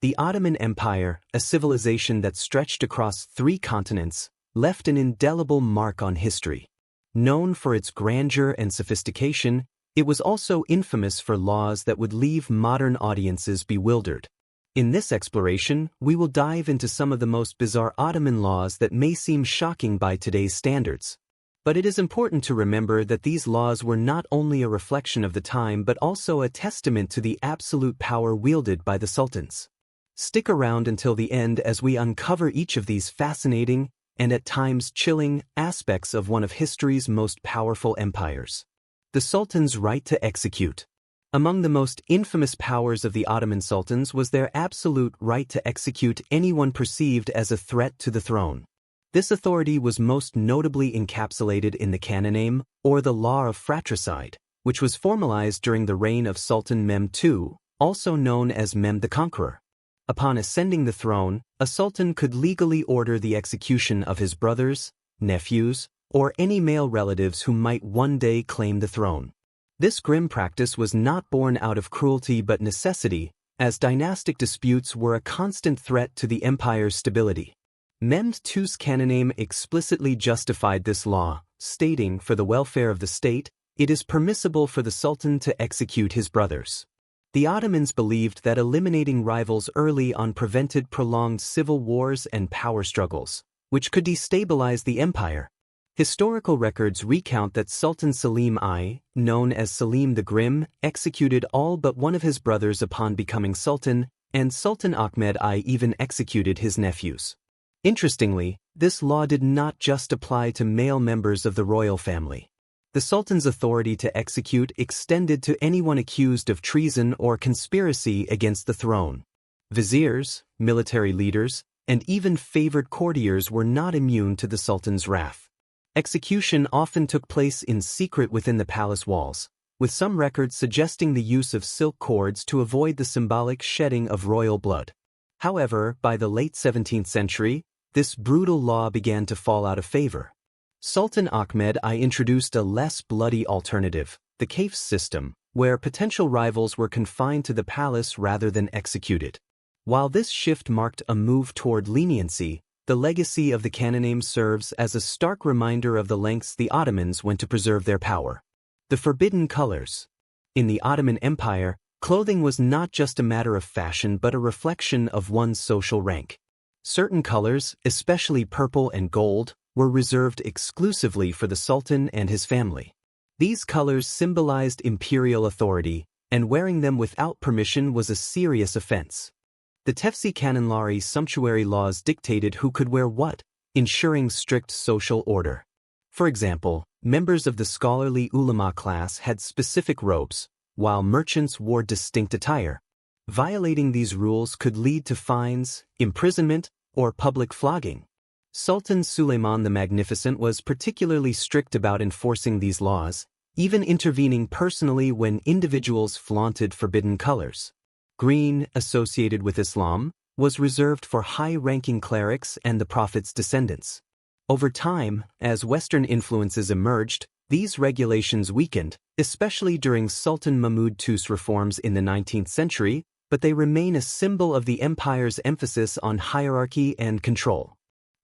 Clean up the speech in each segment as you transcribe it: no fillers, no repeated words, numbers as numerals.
The Ottoman Empire, a civilization that stretched across 3 continents, left an indelible mark on history. Known for its grandeur and sophistication, it was also infamous for laws that would leave modern audiences bewildered. In this exploration, we will dive into some of the most bizarre Ottoman laws that may seem shocking by today's standards. But it is important to remember that these laws were not only a reflection of the time but also a testament to the absolute power wielded by the sultans. Stick around until the end as we uncover each of these fascinating, and at times chilling, aspects of one of history's most powerful empires. The Sultan's right to execute. Among the most infamous powers of the Ottoman sultans was their absolute right to execute anyone perceived as a threat to the throne. This authority was most notably encapsulated in the Canoname, or the Law of Fratricide, which was formalized during the reign of Sultan Mehmed II, also known as Mehmed the Conqueror. Upon ascending the throne, a sultan could legally order the execution of his brothers, nephews, or any male relatives who might one day claim the throne. This grim practice was not born out of cruelty but necessity, as dynastic disputes were a constant threat to the empire's stability. Mehmed II's Canoname explicitly justified this law, stating, for the welfare of the state, it is permissible for the sultan to execute his brothers. The Ottomans believed that eliminating rivals early on prevented prolonged civil wars and power struggles, which could destabilize the empire. Historical records recount that Sultan Selim I, known as Selim the Grim, executed all but one of his brothers upon becoming sultan, and Sultan Ahmed I even executed his nephews. Interestingly, this law did not just apply to male members of the royal family. The Sultan's authority to execute extended to anyone accused of treason or conspiracy against the throne. Viziers, military leaders, and even favored courtiers were not immune to the Sultan's wrath. Execution often took place in secret within the palace walls, with some records suggesting the use of silk cords to avoid the symbolic shedding of royal blood. However, by the late 17th century, this brutal law began to fall out of favor. Sultan Ahmed I introduced a less bloody alternative, the kafes system, where potential rivals were confined to the palace rather than executed. While this shift marked a move toward leniency, the legacy of the Canoname serves as a stark reminder of the lengths the Ottomans went to preserve their power. The forbidden colors. In the Ottoman Empire, clothing was not just a matter of fashion but a reflection of one's social rank. Certain colors, especially purple and gold, were reserved exclusively for the Sultan and his family. These colors symbolized imperial authority, and wearing them without permission was a serious offense. The Tefsi Kanunları sumptuary laws dictated who could wear what, ensuring strict social order. For example, members of the scholarly ulama class had specific robes, while merchants wore distinct attire. Violating these rules could lead to fines, imprisonment, or public flogging. Sultan Suleiman the Magnificent was particularly strict about enforcing these laws, even intervening personally when individuals flaunted forbidden colors. Green, associated with Islam, was reserved for high-ranking clerics and the Prophet's descendants. Over time, as Western influences emerged, these regulations weakened, especially during Sultan Mahmud II's reforms in the 19th century, but they remain a symbol of the empire's emphasis on hierarchy and control.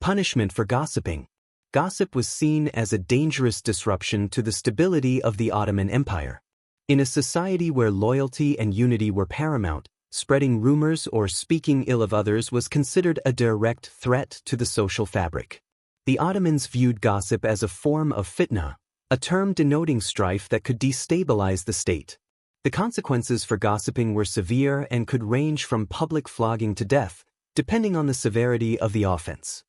Punishment for gossiping. Gossip was seen as a dangerous disruption to the stability of the Ottoman Empire. In a society where loyalty and unity were paramount, spreading rumors or speaking ill of others was considered a direct threat to the social fabric. The Ottomans viewed gossip as a form of fitna, a term denoting strife that could destabilize the state. The consequences for gossiping were severe and could range from public flogging to death, depending on the severity of the offense.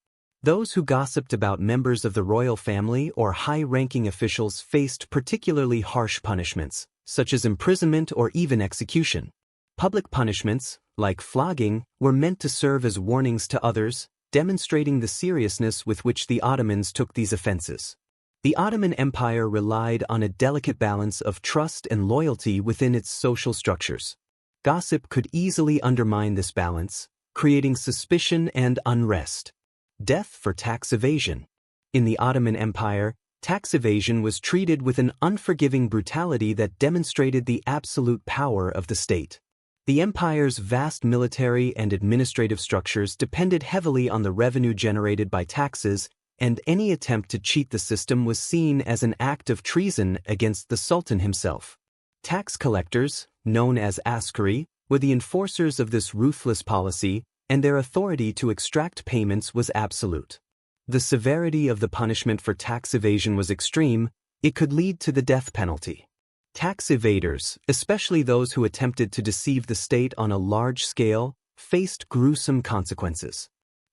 Those who gossiped about members of the royal family or high-ranking officials faced particularly harsh punishments, such as imprisonment or even execution. Public punishments, like flogging, were meant to serve as warnings to others, demonstrating the seriousness with which the Ottomans took these offenses. The Ottoman Empire relied on a delicate balance of trust and loyalty within its social structures. Gossip could easily undermine this balance, creating suspicion and unrest. Death for tax evasion. In the Ottoman Empire, tax evasion was treated with an unforgiving brutality that demonstrated the absolute power of the state. The empire's vast military and administrative structures depended heavily on the revenue generated by taxes, and any attempt to cheat the system was seen as an act of treason against the sultan himself. Tax collectors, known as askari, were the enforcers of this ruthless policy, and their authority to extract payments was absolute. The severity of the punishment for tax evasion was extreme. It could lead to the death penalty. Tax evaders, especially those who attempted to deceive the state on a large scale, faced gruesome consequences.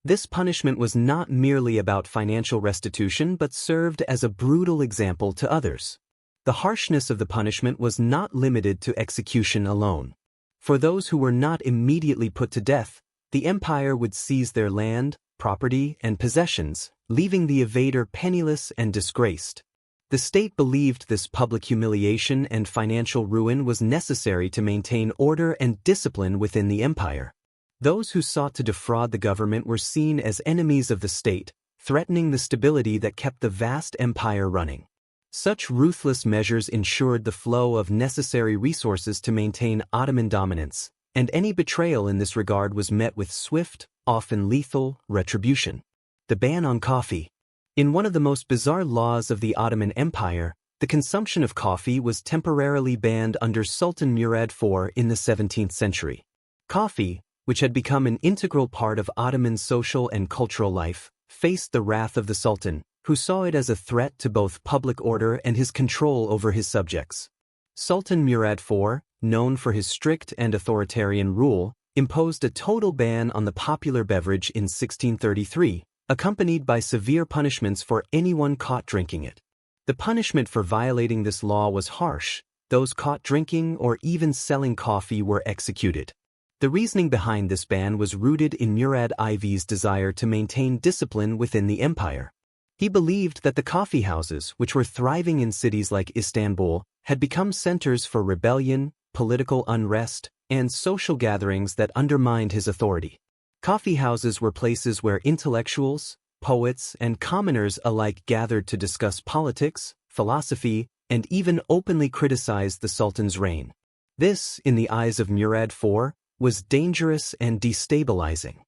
This punishment was not merely about financial restitution but served as a brutal example to others. The harshness of the punishment was not limited to execution alone. For those who were not immediately put to death, the empire would seize their land, property, and possessions, leaving the evader penniless and disgraced. The state believed this public humiliation and financial ruin was necessary to maintain order and discipline within the empire. Those who sought to defraud the government were seen as enemies of the state, threatening the stability that kept the vast empire running. Such ruthless measures ensured the flow of necessary resources to maintain Ottoman dominance, and any betrayal in this regard was met with swift, often lethal, retribution. The ban on coffee. In one of the most bizarre laws of the Ottoman Empire, the consumption of coffee was temporarily banned under Sultan Murad IV in the 17th century. Coffee, which had become an integral part of Ottoman social and cultural life, faced the wrath of the Sultan, who saw it as a threat to both public order and his control over his subjects. Sultan Murad IV, known for his strict and authoritarian rule, imposed a total ban on the popular beverage in 1633, accompanied by severe punishments for anyone caught drinking it. The punishment for violating this law was harsh. Those caught drinking or even selling coffee were executed. The reasoning behind this ban was rooted in Murad IV's desire to maintain discipline within the empire. He believed that the coffee houses, which were thriving in cities like Istanbul, had become centers for rebellion, political unrest, and social gatherings that undermined his authority. Coffee houses were places where intellectuals, poets, and commoners alike gathered to discuss politics, philosophy, and even openly criticize the Sultan's reign. This, in the eyes of Murad IV, was dangerous and destabilizing.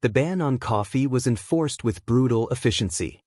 The ban on coffee was enforced with brutal efficiency.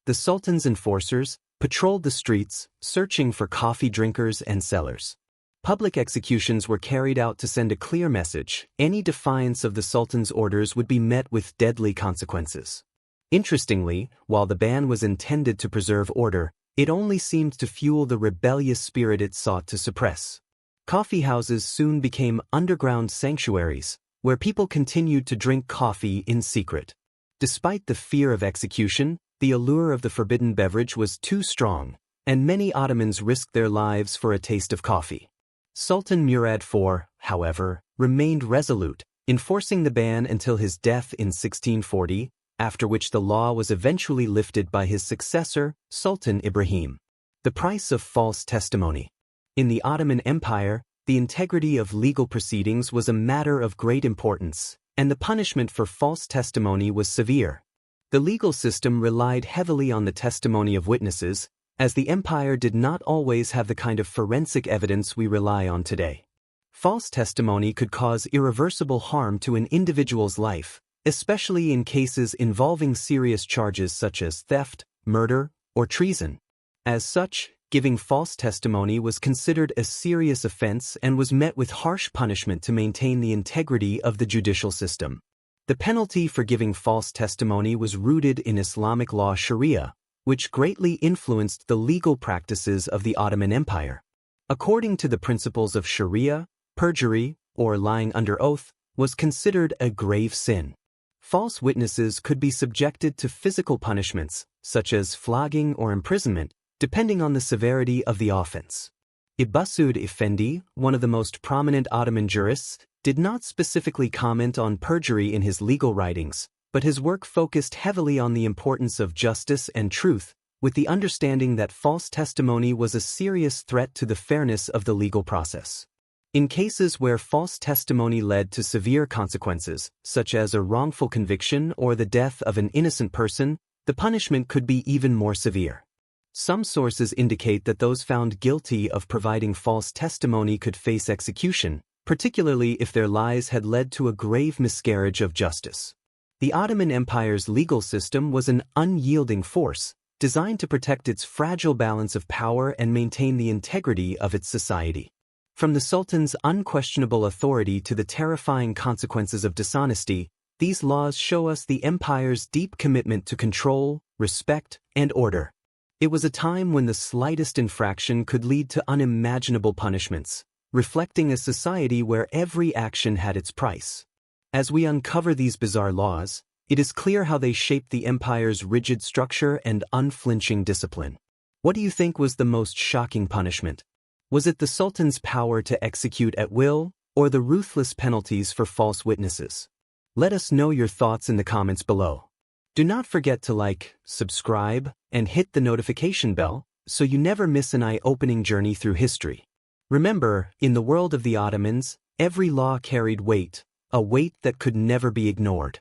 The Sultan's enforcers patrolled the streets, searching for coffee drinkers and sellers. Public executions were carried out to send a clear message: any defiance of the Sultan's orders would be met with deadly consequences. Interestingly, while the ban was intended to preserve order, it only seemed to fuel the rebellious spirit it sought to suppress. Coffee houses soon became underground sanctuaries, where people continued to drink coffee in secret. Despite the fear of execution, the allure of the forbidden beverage was too strong, and many Ottomans risked their lives for a taste of coffee. Sultan Murad IV, however, remained resolute, enforcing the ban until his death in 1640, after which the law was eventually lifted by his successor, Sultan Ibrahim. The price of false testimony. In the Ottoman Empire, the integrity of legal proceedings was a matter of great importance, and the punishment for false testimony was severe. The legal system relied heavily on the testimony of witnesses, as the empire did not always have the kind of forensic evidence we rely on today. False testimony could cause irreversible harm to an individual's life, especially in cases involving serious charges such as theft, murder, or treason. As such, giving false testimony was considered a serious offense and was met with harsh punishment to maintain the integrity of the judicial system. The penalty for giving false testimony was rooted in Islamic law Sharia, which greatly influenced the legal practices of the Ottoman Empire. According to the principles of Sharia, perjury, or lying under oath, was considered a grave sin. False witnesses could be subjected to physical punishments, such as flogging or imprisonment, depending on the severity of the offense. Ibn Effendi, one of the most prominent Ottoman jurists, did not specifically comment on perjury in his legal writings, but his work focused heavily on the importance of justice and truth, with the understanding that false testimony was a serious threat to the fairness of the legal process. In cases where false testimony led to severe consequences, such as a wrongful conviction or the death of an innocent person, the punishment could be even more severe. Some sources indicate that those found guilty of providing false testimony could face execution, particularly if their lies had led to a grave miscarriage of justice. The Ottoman Empire's legal system was an unyielding force, designed to protect its fragile balance of power and maintain the integrity of its society. From the Sultan's unquestionable authority to the terrifying consequences of dishonesty, these laws show us the empire's deep commitment to control, respect, and order. It was a time when the slightest infraction could lead to unimaginable punishments, reflecting a society where every action had its price. As we uncover these bizarre laws, it is clear how they shaped the empire's rigid structure and unflinching discipline. What do you think was the most shocking punishment? Was it the Sultan's power to execute at will, or the ruthless penalties for false witnesses? Let us know your thoughts in the comments below. Do not forget to like, subscribe, and hit the notification bell so you never miss an eye-opening journey through history. Remember, in the world of the Ottomans, every law carried weight, a weight that could never be ignored.